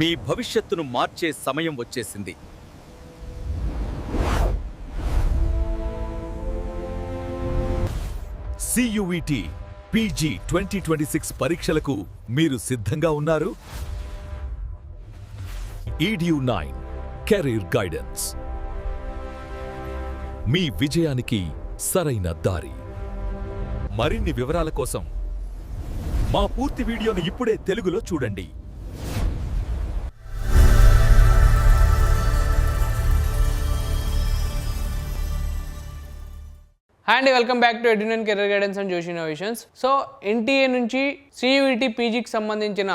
మీ భవిష్యత్తును మార్చే సమయం వచ్చేసింది. CUET PG 2026 పరీక్షలకు మీరు సిద్ధంగా ఉన్నారు? EDU9 కెరీర్ గైడెన్స్ మీ విజయానికి సరైన దారి. మరిన్ని వివరాల కోసం మా పూర్తి వీడియోను ఇప్పుడే తెలుగులో చూడండి. అండ్ వెల్కమ్ బ్యాక్ టు ఎడ్యునన్ career guidance and Joshi innovations. So NTA నుంచి CUET పీజీకి సంబంధించిన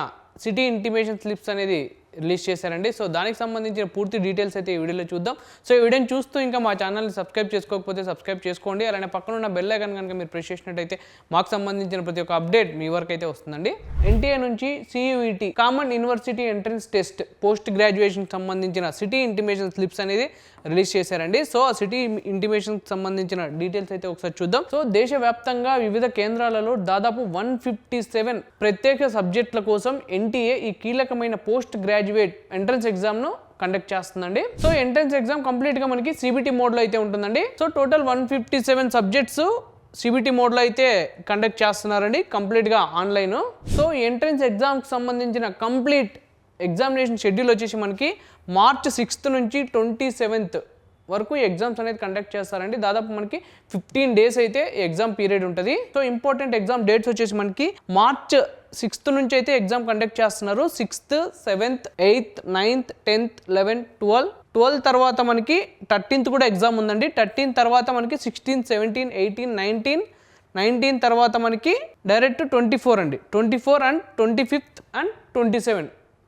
సిటీ ఇంటిమేషన్ స్లిప్స్ అనేది రిలీజ్ చేశారండి. సో దానికి సంబంధించిన పూర్తి డీటెయిల్స్ అయితే ఈ వీడియోలో చూద్దాం. సో ఈ వీడియోని చూస్తూ ఇంకా మా ఛానల్ని సబ్స్క్రైబ్ చేసుకోకపోతే సబ్స్క్రైబ్ చేసుకోండి. అలానే పక్కన ఉన్న బెల్ ఐకాన్ కనుక మీరు ప్రెస్ చేసినట్టయితే మాకు సంబంధించిన ప్రతి ఒక్క అప్డేట్ మీ వరకు అయితే వస్తుందండి. ఎన్టీఏ నుంచి CUET common university entrance test post graduation సంబంధించిన సిటీ ఇంటిమేషన్ స్లిప్స్ అనేది రిలీజ్ చేశారండి. సో ఆ సిటీ ఇంటిమేషన్ సంబంధించిన డీటెయిల్స్ అయితే ఒకసారి చూద్దాం. సో దేశవ్యాప్తంగా వివిధ కేంద్రాలలో దాదాపు 157 ప్రత్యేక సబ్జెక్టుల కోసం ఎన్టీఏ ఈ కీలకమైన పోస్ట్ గ్రాడ్యుయేట్ ఎంట్రన్స్ ఎగ్జామ్ ను కండక్ట్ చేస్తుందండి. సో ఎంట్రన్స్ ఎగ్జామ్ కంప్లీట్ గా మనకి CBT మోడ్ లో అయితే ఉంటుందండి. So total 157 subjects CBT mode లో అయితే కండక్ట్ చేస్తున్నారండి, కంప్లీట్ గా ఆన్లైన్. సో ఎంట్రన్స్ ఎగ్జామ్ కి సంబంధించిన కంప్లీట్ ఎగ్జామినేషన్ షెడ్యూల్ వచ్చేసి మనకి March 6th నుంచి 27th వరకు ఎగ్జామ్స్ అనేది కండక్ట్ చేస్తారండి. దాదాపు మనకి 15 days అయితే ఎగ్జామ్ పీరియడ్ ఉంటుంది. సో ఇంపార్టెంట్ ఎగ్జామ్ డేట్స్ వచ్చేసి మనకి March 6th నుంచి అయితే ఎగ్జామ్ కండక్ట్ చేస్తున్నారు. 6th, 7th, 8th, 9th, 10th, 11th, 12 తర్వాత మనకి 13th కూడా ఎగ్జామ్ ఉందండి. 13th తర్వాత మనకి 16, 17, 18, 19 తర్వాత మనకి డైరెక్ట్ 24 అండి. 24 and 25th and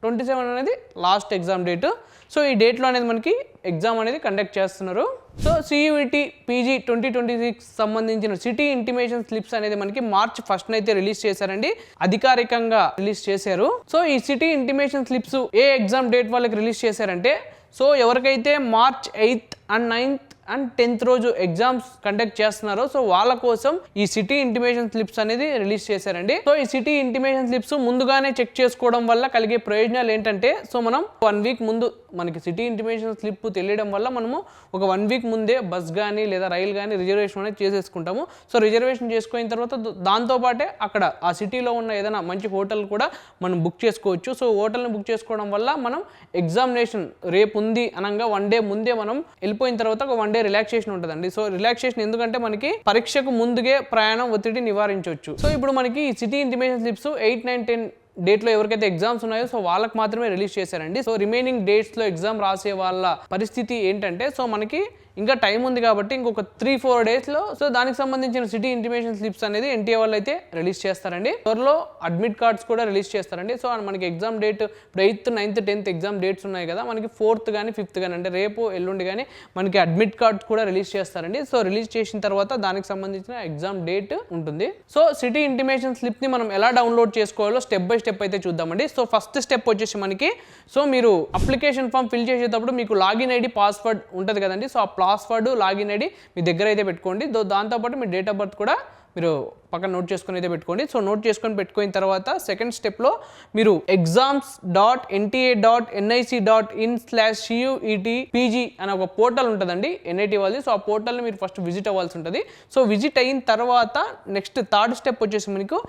27 అనేది లాస్ట్ ఎగ్జామ్ డేట్. సో ఈ డేట్లో అనేది మనకి ఎగ్జామ్ అనేది కండక్ట్ చేస్తున్నారు. సో CUET PG 2026 సంబంధించిన సిటీ ఇంటిమేషన్ స్లిప్స్ అనేది మనకి March 1st అయితే రిలీజ్ చేశారండి, అధికారికంగా రిలీజ్ చేశారు. సో ఈ సిటీ ఇంటిమేషన్ స్లిప్స్ ఏ ఎగ్జామ్ డేట్ వాళ్ళకి రిలీజ్ చేశారంటే, సో ఎవరికైతే March 8th and 9th and 10th రోజు ఎగ్జామ్స్ కండక్ట్ చేస్తున్నారో సో వాళ్ళ కోసం ఈ సిటీ ఇంటిమేషన్ స్లిప్స్ అనేది రిలీజ్ చేశారండి. సో ఈ సిటీ ఇంటిమేషన్ స్లిప్స్ ముందుగానే చెక్ చేసుకోవడం వల్ల కలిగే ప్రయోజనాలు ఏంటంటే, సో మనం 1 week ముందు మనకి సిటీ ఇంటిమేషన్ స్లిప్ తెలియడం వల్ల మనము ఒక 1 week ముందే బస్ కానీ లేదా రైలు కానీ రిజర్వేషన్ అనేది చేసేసుకుంటాము. సో రిజర్వేషన్ చేసుకున్న తర్వాత దాంతోపాటే అక్కడ ఆ సిటీలో ఉన్న ఏదైనా మంచి హోటల్ కూడా మనం బుక్ చేసుకోవచ్చు. సో హోటల్ని బుక్ చేసుకోవడం వల్ల మనం ఎగ్జామినేషన్ రేపు ఉంది అనగా 1 day ముందే మనం వెళ్ళిపోయిన తర్వాత ఒక 1 day రిలాక్సేషన్ ఉంటుందండి. సో రిలాక్సేషన్ ఎందుకంటే మనకి పరీక్షకు ముందుగే ప్రయాణం ఒత్తిడి నివారించవచ్చు. సో ఇప్పుడు మనకి సిటీ ఇంటిమేషన్ స్లిప్స్ 8, 9, 10 డేట్లో ఎవరికైతే ఎగ్జామ్స్ ఉన్నాయో సో వాళ్ళకి మాత్రమే రిలీజ్ చేశారండి. సో రిమైనింగ్ డేట్స్లో ఎగ్జామ్ రాసే వాళ్ళ పరిస్థితి ఏంటంటే, సో మనకి ఇంకా టైం ఉంది కాబట్టి ఇంకొక 3-4 daysలో సో దానికి సంబంధించిన సిటీ ఇంటిమేషన్ స్లిప్స్ అనేది ఎన్టీఏ వాళ్ళు అయితే రిలీజ్ చేస్తారండి. త్వరలో అడ్మిట్ కార్డ్స్ కూడా రిలీజ్ చేస్తారండి. సో మనకి ఎగ్జామ్ డేట్ ఇప్పుడు 8th, 9th, 10th exam dates ఉన్నాయి కదా, మనకి 4th కానీ 5th కానీ అంటే రేపు ఎల్లుండి కానీ మనకి అడ్మిట్ కార్డ్స్ కూడా రిలీజ్ చేస్తారండి. సో రిలీజ్ చేసిన తర్వాత దానికి సంబంధించిన ఎగ్జామ్ డేట్ ఉంటుంది. సో సిటీ ఇంటిమేషన్ స్లిప్ని మనం ఎలా డౌన్లోడ్ చేసుకోవాలో స్టెప్ బై స్టెప్ అయితే చూద్దామండి. సో ఫస్ట్ స్టెప్ వచ్చేసి మనకి, సో మీరు అప్లికేషన్ ఫామ్ ఫిల్ చేసేటప్పుడు మీకు లాగిన్ ఐడి పాస్వర్డ్ ఉంటుంది కదండి. సో ఆ పాస్వర్డ్ లాగిన్ ఐడి మీ దగ్గర అయితే పెట్టుకోండి. దాంతోపాటు మీ డేట్ ఆఫ్ బర్త్ కూడా మీరు పక్కన నోట్ చేసుకొని అయితే పెట్టుకోండి. సో నోట్ చేసుకొని పెట్టుకున్న తర్వాత సెకండ్ స్టెప్లో మీరు exams.ntic.nic.in/CUET PG అనే ఒక పోర్టల్ ఉంటుందండి, NIT వాళ్ళది. సో ఆ పోర్టల్ని మీరు ఫస్ట్ విజిట్ అవ్వాల్సి ఉంటుంది. సో విజిట్ అయిన తర్వాత నెక్స్ట్ థర్డ్ స్టెప్ వచ్చేసి మీకు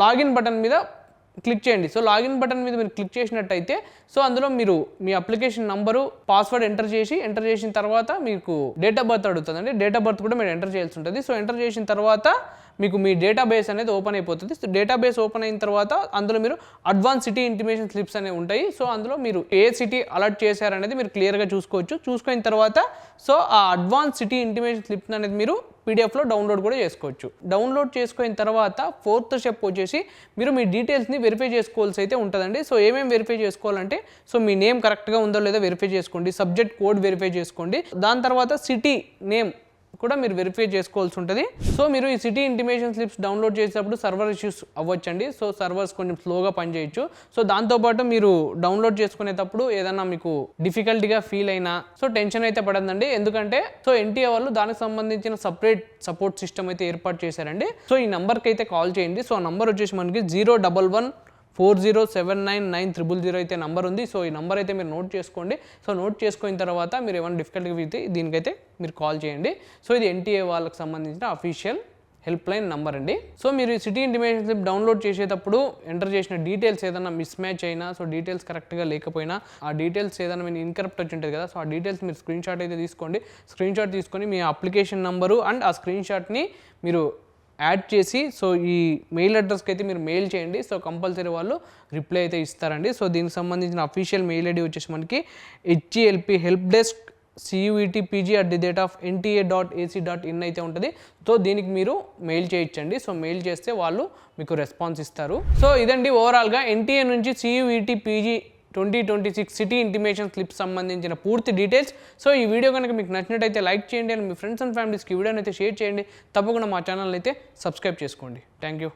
లాగిన్ బటన్ మీద క్లిక్ చేయండి. సో లాగిన్ బటన్ మీద మీరు క్లిక్ చేసినట్టయితే సో అందులో మీరు మీ అప్లికేషన్ నంబరు పాస్వర్డ్ ఎంటర్ చేసిన తర్వాత మీకు డేట్ ఆఫ్ బర్త్ అడుగుతుందండి. డేట్ ఆఫ్ బర్త్ కూడా మీరు ఎంటర్ చేయాల్సి ఉంటుంది. సో ఎంటర్ చేసిన తర్వాత మీకు మీ డేటాబేస్ అనేది ఓపెన్ అయిపోతుంది. సో డేటాబేస్ ఓపెన్ అయిన తర్వాత అందులో మీరు అడ్వాన్స్ సిటీ ఇంటిమేషన్ స్లిప్స్ అనేవి ఉంటాయి. సో అందులో మీరు ఏ సిటీ అలర్ట్ చేశారనేది మీరు క్లియర్గా చూసుకోవచ్చు. చూసుకున్న తర్వాత సో ఆ అడ్వాన్స్ సిటీ ఇంటిమేషన్ స్లిప్స్ అనేది మీరు పీడిఎఫ్లో డౌన్లోడ్ కూడా చేసుకోవచ్చు. డౌన్లోడ్ చేసుకున్న తర్వాత 4th స్టెప్ వచ్చేసి మీరు మీ డీటెయిల్స్ని వెరిఫై చేసుకోవాల్సి అయితే ఉంటుందండి. సో ఏమేమి వెరిఫై చేసుకోవాలంటే, సో మీ నేమ్ కరెక్ట్గా ఉందో లేదో వెరిఫై చేసుకోండి, సబ్జెక్ట్ కోడ్ వెరిఫై చేసుకోండి, దాని తర్వాత సిటీ నేమ్ కూడా మీరు వెరిఫై చేసుకోవాల్సి ఉంటుంది. సో మీరు ఈ సిటీ ఇంటిమేషన్ స్లిప్స్ డౌన్లోడ్ చేసేటప్పుడు సర్వర్ ఇష్యూస్ అవ్వచ్చండి. సో సర్వర్స్ కొంచెం స్లోగా పనిచేయచ్చు. సో దాంతోపాటు మీరు డౌన్లోడ్ చేసుకునేటప్పుడు ఏదైనా మీకు డిఫికల్టీగా ఫీల్ అయినా సో టెన్షన్ అయితే పడదండి. ఎందుకంటే సో ఎన్టీఏ వాళ్ళు దానికి సంబంధించిన సపరేట్ సపోర్ట్ సిస్టమ్ అయితే ఏర్పాటు చేశారండి. సో ఈ నెంబర్కి అయితే కాల్ చేయండి. సో ఆ నెంబర్ వచ్చేసి మనకి 011 40799000 అయితే నంబర్ ఉంది. సో ఈ నంబర్ అయితే మీరు నోట్ చేసుకోండి. సో నోట్ చేసుకున్న తర్వాత మీరు ఏమైనా డిఫికల్ట్గా అయితే దీనికైతే మీరు కాల్ చేయండి. సో ఇది ఎన్టీఏ వాళ్ళకి సంబంధించిన అఫీషియల్ హెల్ప్ లైన్ నంబర్ అండి. సో మీరు సిటీ ఇంటిమేషన్ స్లిప్ డౌన్లోడ్ చేసేటప్పుడు ఎంటర్ చేసిన డీటెయిల్స్ ఏదైనా మిస్ మ్యాచ్ అయినా, సో డీటెయిల్స్ కరెక్ట్గా లేకపోయినా, ఆ డీటెయిల్స్ ఏదైనా మీరు ఇన్కరెక్ట్ వచ్చి ఉంటుంది కదా, సో ఆ డీటెయిల్స్ మీరు స్క్రీన్ షాట్ అయితే తీసుకోండి. స్క్రీన్ షాట్ తీసుకొని మీ అప్లికేషన్ నంబరు అండ్ ఆ స్క్రీన్ షాట్ని మీరు యాడ్ చేసి సో ఈ మెయిల్ అడ్రస్కి అయితే మీరు మెయిల్ చేయండి. సో కంపల్సరీ వాళ్ళు రిప్లై అయితే ఇస్తారండి. సో దీనికి సంబంధించిన అఫీషియల్ మెయిల్ ఐడి వచ్చేసి మనకి HELP హెల్ప్ డెస్క్ CUETPG@NTA.AC.in అయితే ఉంటుంది. సో దీనికి మీరు మెయిల్ చేయొచ్చండి. సో మెయిల్ చేస్తే వాళ్ళు మీకు రెస్పాన్స్ ఇస్తారు. సో ఇదండి ఓవరాల్గా ఎన్టీఏ నుంచి CUET PG 2026 city intimation slip సంబంధించిన పూర్తి డీటెయిల్స్. సో ఈ వీడియో కనుక మీకు నచ్చినట్టయితే లైక్ చేయండి అండ్ మీ ఫ్రెండ్స్ అండ్ ఫ్యామిలీస్కి వీడియోని అయితే షేర్ చేయండి. తప్పకుండా మా ఛానల్ అయితే సబ్స్క్రైబ్ చేసుకోండి. Thank you.